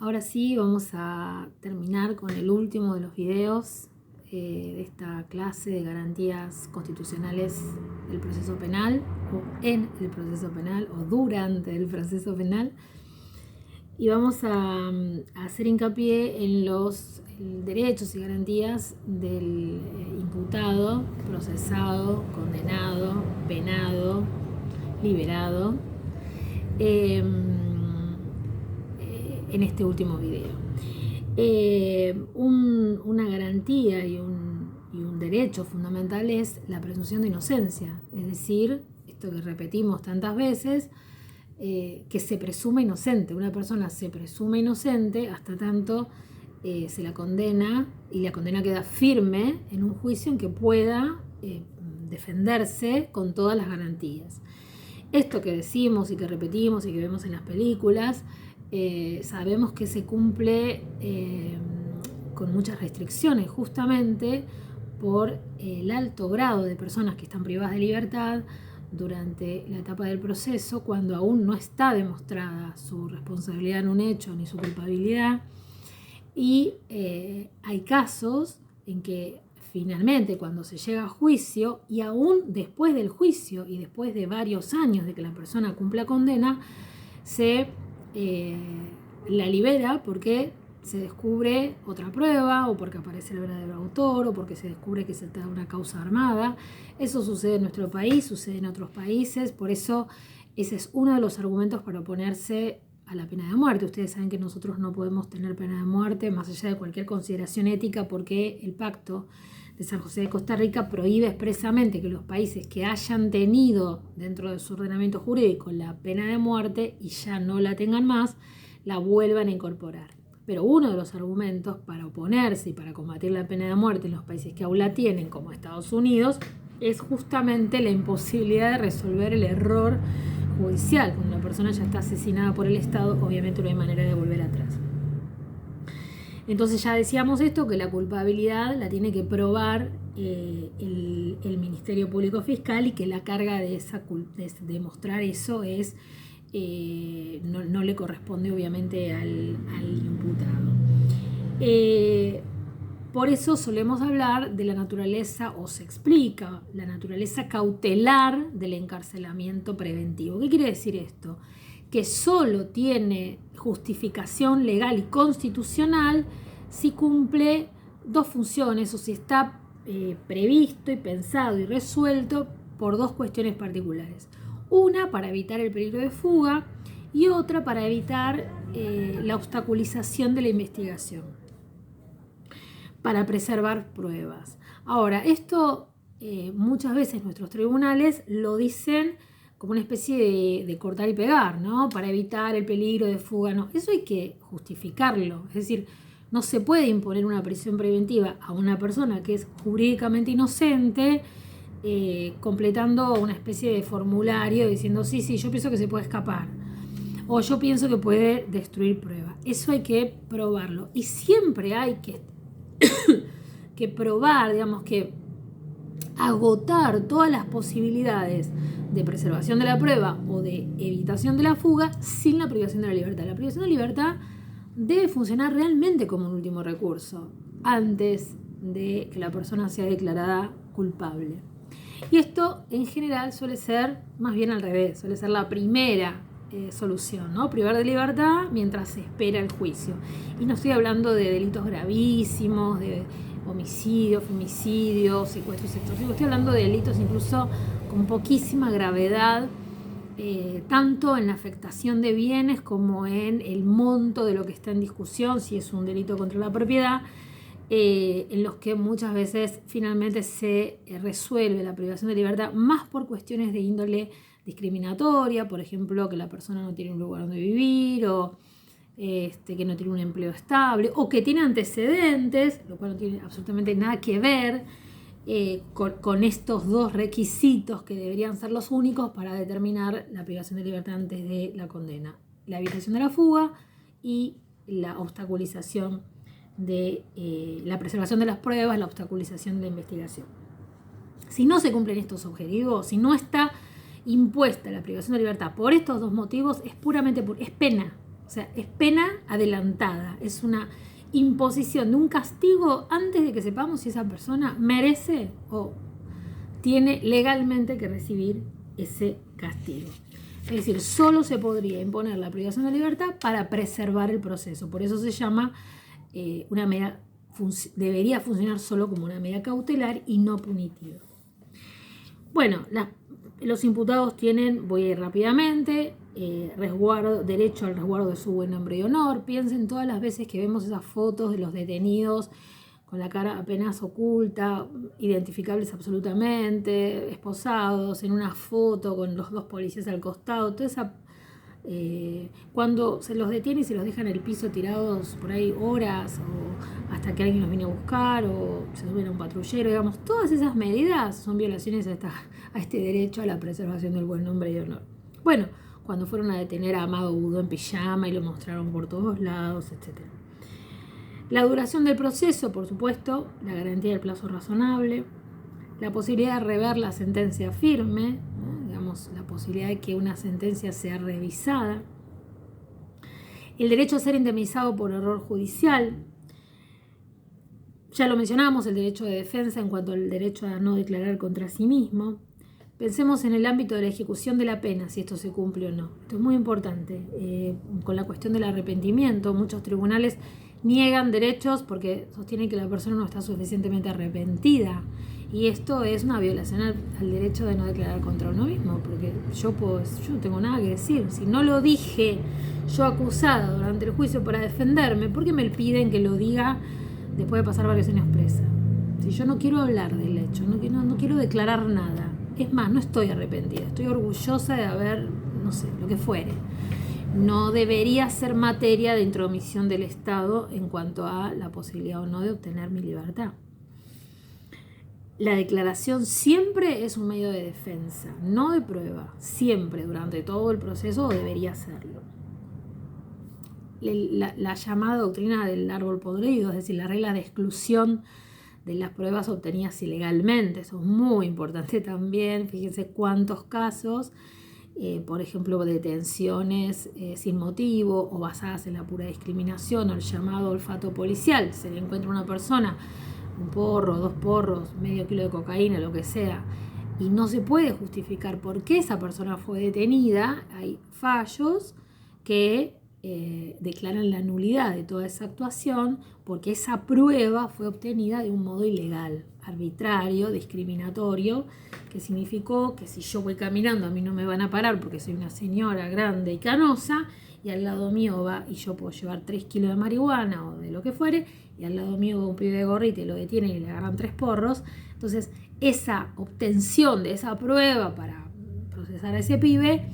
Ahora sí, vamos a terminar con el último de los videos de esta clase de garantías constitucionales del proceso penal, o en el proceso penal, o durante el proceso penal. Y vamos a hacer hincapié en los derechos y garantías del imputado, procesado, condenado, penado, liberado, en este último video. Una garantía y un derecho fundamental es la presunción de inocencia, es decir, esto que repetimos tantas veces, que se presume inocente. Una persona se presume inocente hasta tanto se la condena, y la condena queda firme en un juicio en que pueda defenderse con todas las garantías. Esto que decimos y que repetimos y que vemos en las películas, sabemos que se cumple con muchas restricciones, justamente por el alto grado de personas que están privadas de libertad durante la etapa del proceso, cuando aún no está demostrada su responsabilidad en un hecho ni su culpabilidad. Y hay casos en que finalmente, cuando se llega a juicio, y aún después del juicio y después de varios años de que la persona cumpla condena, se la libera porque se descubre otra prueba, o porque aparece el verdadero autor, o porque se descubre que se trata de una causa armada. Eso sucede en nuestro país, sucede en otros países, por eso ese es uno de los argumentos para oponerse a la pena de muerte. Ustedes saben que nosotros no podemos tener pena de muerte más allá de cualquier consideración ética, porque el Pacto de San José de Costa Rica prohíbe expresamente que los países que hayan tenido dentro de su ordenamiento jurídico la pena de muerte y ya no la tengan más, la vuelvan a incorporar. Pero uno de los argumentos para oponerse y para combatir la pena de muerte en los países que aún la tienen, como Estados Unidos, es justamente la imposibilidad de resolver el error judicial. Cuando una persona ya está asesinada por el Estado, obviamente no hay manera de volver atrás. Entonces ya decíamos esto, que la culpabilidad la tiene que probar el Ministerio Público Fiscal, y que la carga de demostrar eso es no le corresponde obviamente al imputado. Por eso solemos hablar de la naturaleza, o se explica la naturaleza cautelar del encarcelamiento preventivo. ¿Qué quiere decir esto? Que solo tiene justificación legal y constitucional si cumple dos funciones, o si está previsto y pensado y resuelto por dos cuestiones particulares. Una para evitar el peligro de fuga, y otra para evitar la obstaculización de la investigación, para preservar pruebas. Ahora, esto muchas veces nuestros tribunales lo dicen como una especie de cortar y pegar, ¿no? Para evitar el peligro de fuga, no. Eso hay que justificarlo. Es decir, no se puede imponer una prisión preventiva a una persona que es jurídicamente inocente, completando una especie de formulario diciendo sí, yo pienso que se puede escapar, o yo pienso que puede destruir pruebas. Eso hay que probarlo, y siempre hay que probar, digamos, que agotar todas las posibilidades de preservación de la prueba o de evitación de la fuga sin la privación de la libertad. La privación de libertad debe funcionar realmente como un último recurso antes de que la persona sea declarada culpable. Y esto en general suele ser más bien al revés, suele ser la primera solución, ¿no? Privar de libertad mientras se espera el juicio. Y no estoy hablando de delitos gravísimos, de homicidio, femicidio, secuestros extorsivos. Estoy hablando de delitos incluso con poquísima gravedad, tanto en la afectación de bienes como en el monto de lo que está en discusión, si es un delito contra la propiedad, en los que muchas veces finalmente se resuelve la privación de libertad más por cuestiones de índole discriminatoria, por ejemplo, que la persona no tiene un lugar donde vivir, o que no tiene un empleo estable, o que tiene antecedentes, lo cual no tiene absolutamente nada que ver con estos dos requisitos que deberían ser los únicos para determinar la privación de libertad antes de la condena: la evitación de la fuga y la obstaculización de la preservación de las pruebas, la obstaculización de la investigación. Si no se cumplen estos objetivos, si no está impuesta la privación de libertad por estos dos motivos, es puramente es pena. O sea, es pena adelantada, es una imposición de un castigo antes de que sepamos si esa persona merece o tiene legalmente que recibir ese castigo. Es decir, solo se podría imponer la privación de libertad para preservar el proceso. Por eso se llama una medida, debería funcionar solo como una medida cautelar y no punitiva. Bueno, los imputados tienen, voy a ir rápidamente, derecho al resguardo de su buen nombre y honor. Piensen todas las veces que vemos esas fotos de los detenidos con la cara apenas oculta, identificables absolutamente, esposados, en una foto con los dos policías al costado, toda esa, cuando se los detiene y se los deja en el piso tirados por ahí horas, o hasta que alguien los viene a buscar, o se suben a un patrullero, digamos, todas esas medidas son violaciones a este derecho a la preservación del buen nombre y honor. Bueno, cuando fueron a detener a Amado Budó en pijama y lo mostraron por todos lados, etc. La duración del proceso, por supuesto, la garantía del plazo razonable, la posibilidad de rever la sentencia firme, ¿no? Digamos, la posibilidad de que una sentencia sea revisada, el derecho a ser indemnizado por error judicial, ya lo mencionamos, el derecho de defensa en cuanto al derecho a no declarar contra sí mismo. Pensemos en el ámbito de la ejecución de la pena, si esto se cumple o no. Esto es muy importante. Con la cuestión del arrepentimiento, muchos tribunales niegan derechos porque sostienen que la persona no está suficientemente arrepentida. Y esto es una violación al derecho de no declarar contra uno mismo, porque yo no tengo nada que decir. Si no lo dije yo acusada durante el juicio para defenderme, ¿por qué me piden que lo diga después de pasar varios años presa? Si yo no quiero hablar del hecho, no quiero declarar nada. Es más, no estoy arrepentida, estoy orgullosa de haber, no sé, lo que fuere. No debería ser materia de intromisión del Estado en cuanto a la posibilidad o no de obtener mi libertad. La declaración siempre es un medio de defensa, no de prueba, siempre, durante todo el proceso, debería serlo. La llamada doctrina del árbol podrido, es decir, la regla de exclusión de las pruebas obtenidas ilegalmente, eso es muy importante también. Fíjense cuántos casos, por ejemplo, detenciones sin motivo o basadas en la pura discriminación o el llamado olfato policial. Se le encuentra a una persona un porro, 2 porros, medio kilo de cocaína, lo que sea, y no se puede justificar por qué esa persona fue detenida. Hay fallos que declaran la nulidad de toda esa actuación porque esa prueba fue obtenida de un modo ilegal, arbitrario, discriminatorio, que significó que si yo voy caminando a mí no me van a parar porque soy una señora grande y canosa, y al lado mío va, y yo puedo llevar 3 kilos de marihuana o de lo que fuere, y al lado mío va un pibe de gorrita y lo detienen y le agarran 3 porros. Entonces esa obtención de esa prueba para procesar a ese pibe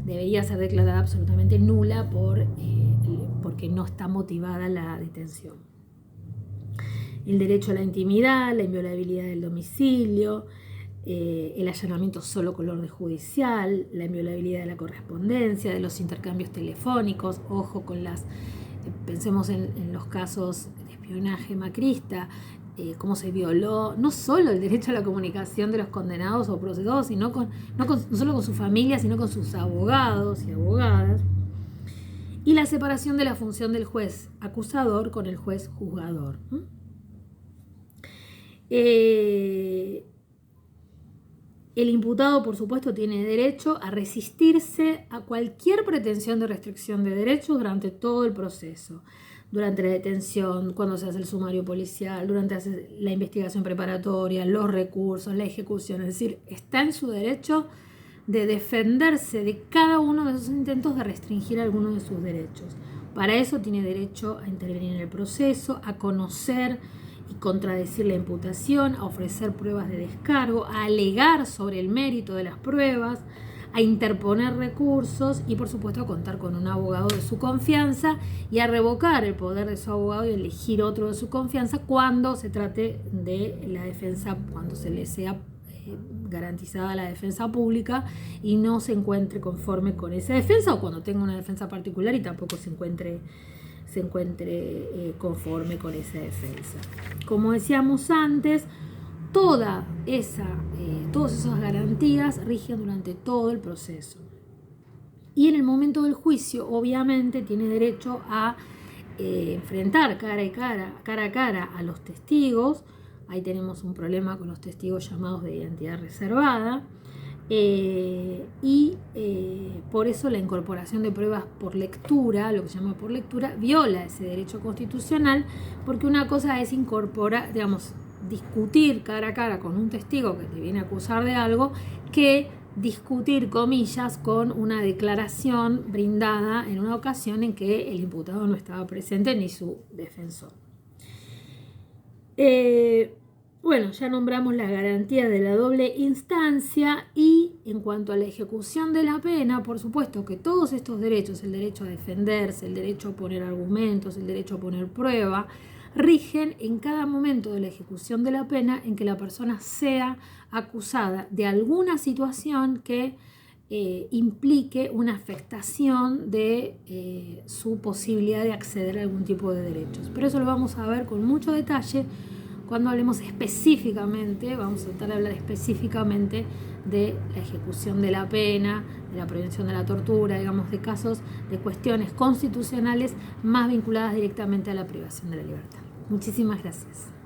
debería ser declarada absolutamente nula porque no está motivada la detención. El derecho a la intimidad, la inviolabilidad del domicilio, el allanamiento solo con orden judicial, la inviolabilidad de la correspondencia, de los intercambios telefónicos. Ojo con pensemos en los casos de espionaje macrista, cómo se violó no solo el derecho a la comunicación de los condenados o procesados, no solo con su familia, sino con sus abogados y abogadas. Y la separación de la función del juez acusador con el juez juzgador. El imputado, por supuesto, tiene derecho a resistirse a cualquier pretensión de restricción de derechos durante todo el proceso. Durante la detención, cuando se hace el sumario policial, durante la investigación preparatoria, los recursos, la ejecución. Es decir, está en su derecho de defenderse de cada uno de esos intentos de restringir alguno de sus derechos. Para eso tiene derecho a intervenir en el proceso, a conocer y contradecir la imputación, a ofrecer pruebas de descargo, a alegar sobre el mérito de las pruebas, a interponer recursos y, por supuesto, a contar con un abogado de su confianza y a revocar el poder de su abogado y elegir otro de su confianza cuando se trate de la defensa, cuando se le sea garantizada la defensa pública y no se encuentre conforme con esa defensa, o cuando tenga una defensa particular y tampoco se encuentre conforme con esa defensa. Como decíamos antes, todas esas garantías rigen durante todo el proceso. Y en el momento del juicio, obviamente, tiene derecho a enfrentar cara a cara a los testigos. Ahí tenemos un problema con los testigos llamados de identidad reservada. Por eso la incorporación de pruebas por lectura, lo que se llama por lectura, viola ese derecho constitucional, porque una cosa es incorporar, digamos, discutir cara a cara con un testigo que te viene a acusar de algo, que discutir, comillas, con una declaración brindada en una ocasión en que el imputado no estaba presente ni su defensor. Bueno, ya nombramos la garantía de la doble instancia, y en cuanto a la ejecución de la pena, por supuesto que todos estos derechos, el derecho a defenderse, el derecho a poner argumentos, el derecho a poner prueba, rigen en cada momento de la ejecución de la pena en que la persona sea acusada de alguna situación que implique una afectación de su posibilidad de acceder a algún tipo de derechos. Pero eso lo vamos a ver con mucho detalle cuando hablemos específicamente, vamos a tratar de hablar específicamente de la ejecución de la pena, de la prevención de la tortura, digamos, de casos, de cuestiones constitucionales más vinculadas directamente a la privación de la libertad. Muchísimas gracias.